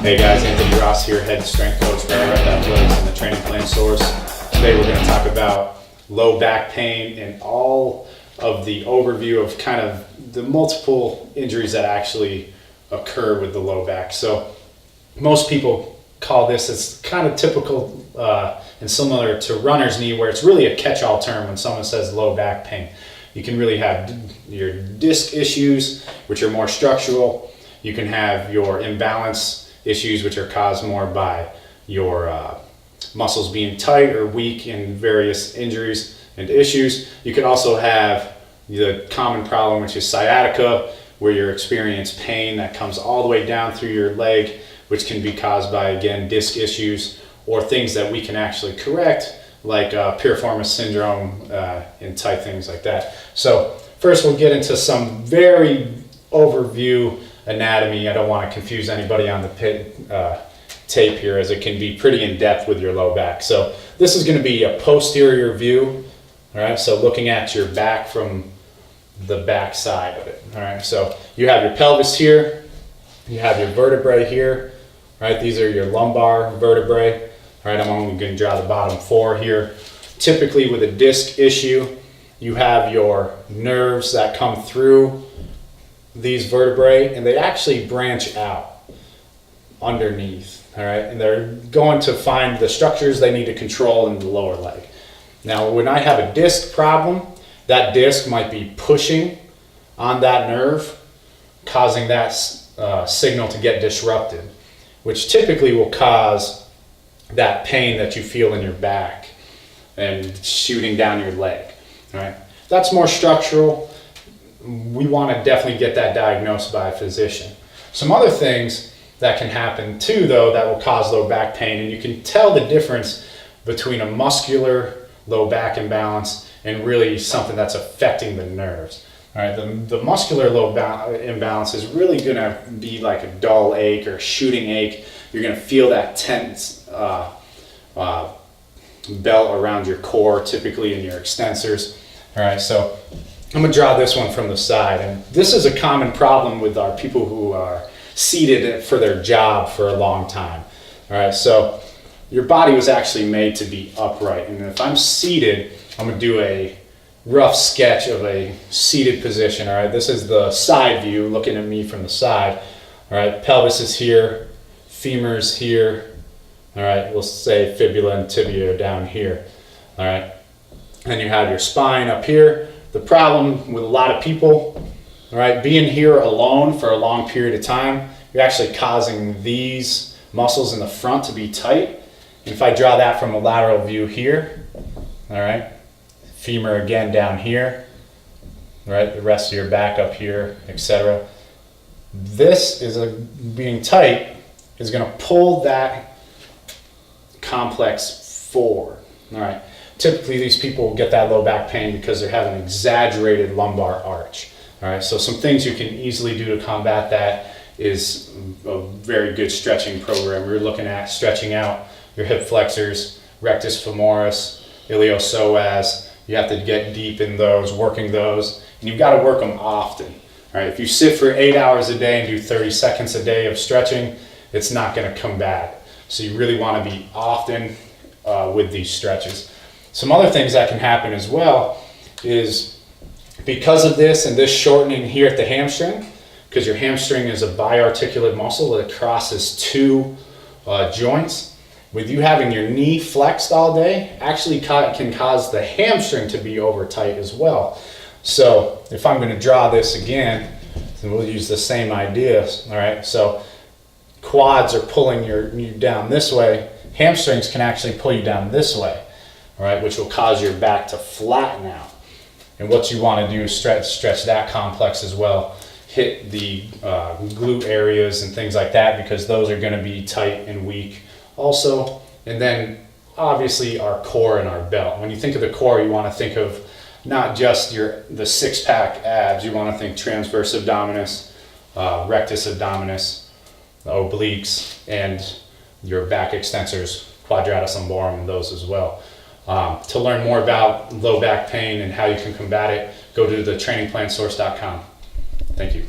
Hey guys, Anthony Ross here, head strength coach for Red Blades and the Training Plan Source. Today we're going to talk about low back pain and all of the overview of kind of the multiple injuries that actually occur with the low back. So most people call this, it's kind of typical and similar to runner's knee, where it's really a catch-all term when someone says low back pain. You can really have your disc issues, which are more structural. You can have your imbalance issues, which are caused more by your muscles being tight or weak in various injuries and issues. You can also have the common problem, which is sciatica, where you experience pain that comes all the way down through your leg, which can be caused by, again, disc issues or things that we can actually correct, like piriformis syndrome and type things like that. So first we'll get into some very overview anatomy. I don't want to confuse anybody on the tape here, as it can be pretty in depth with your low back. So this is going to be a posterior view. All right, so looking at your back from the back side of it. All right, so you have your pelvis here, you have your vertebrae here. Right, these are your lumbar vertebrae. All right, I'm only going to draw the bottom four here. Typically with a disc issue, you have your nerves that come through these vertebrae, and they actually branch out underneath. All right, and they're going to find the structures they need to control in the lower leg. Now, when I have a disc problem, that disc might be pushing on that nerve, causing that signal to get disrupted, which typically will cause that pain that you feel in your back and shooting down your leg. All right, that's more structural. We want to definitely get that diagnosed by a physician. Some other things that can happen too, though, that will cause low back pain, and you can tell the difference between a muscular low back imbalance and really something that's affecting the nerves. All right, the muscular low back imbalance is really going to be like a dull ache or shooting ache. You're going to feel that tense belt around your core, typically in your extensors. All right, so I'm going to draw this one from the side, and this is a common problem with our people who are seated for their job for a long time. All right, so your body was actually made to be upright, and if I'm seated, I'm going to do a rough sketch of a seated position. All right, this is the side view, looking at me from the side. All right, pelvis is here, femur's here. All right, we'll say fibula and tibia are down here. All right, and you have your spine up here. The problem with a lot of people, all right, being here alone for a long period of time, you're actually causing these muscles in the front to be tight. And if I draw that from a lateral view here, all right, femur again down here, all right, the rest of your back up here, etc. This is being tight is going to pull that complex forward. All right. Typically, these people get that low back pain because they're having an exaggerated lumbar arch. All right, so some things you can easily do to combat that is a very good stretching program. We're looking at stretching out your hip flexors, rectus femoris, iliopsoas. You have to get deep in those, working those, and you've got to work them often. All right, if you sit for 8 hours a day and do 30 seconds a day of stretching, it's not going to combat. So you really want to be often with these stretches. Some other things that can happen as well is because of this and this shortening here at the hamstring, because your hamstring is a biarticulate muscle that crosses two joints, with you having your knee flexed all day, actually can cause the hamstring to be over tight as well. So if I'm going to draw this again, then we'll use the same idea. All right, so quads are pulling you down this way. Hamstrings can actually pull you down this way. All right, which will cause your back to flatten out. And what you want to do is stretch that complex as well. Hit the glute areas and things like that, because those are going to be tight and weak also. And then obviously our core and our belt. When you think of the core, you want to think of not just the six-pack abs. You want to think transverse abdominis, rectus abdominis, the obliques, and your back extensors, quadratus lumborum, and those as well. To learn more about low back pain and how you can combat it, go to thetrainingplansource.com. Thank you.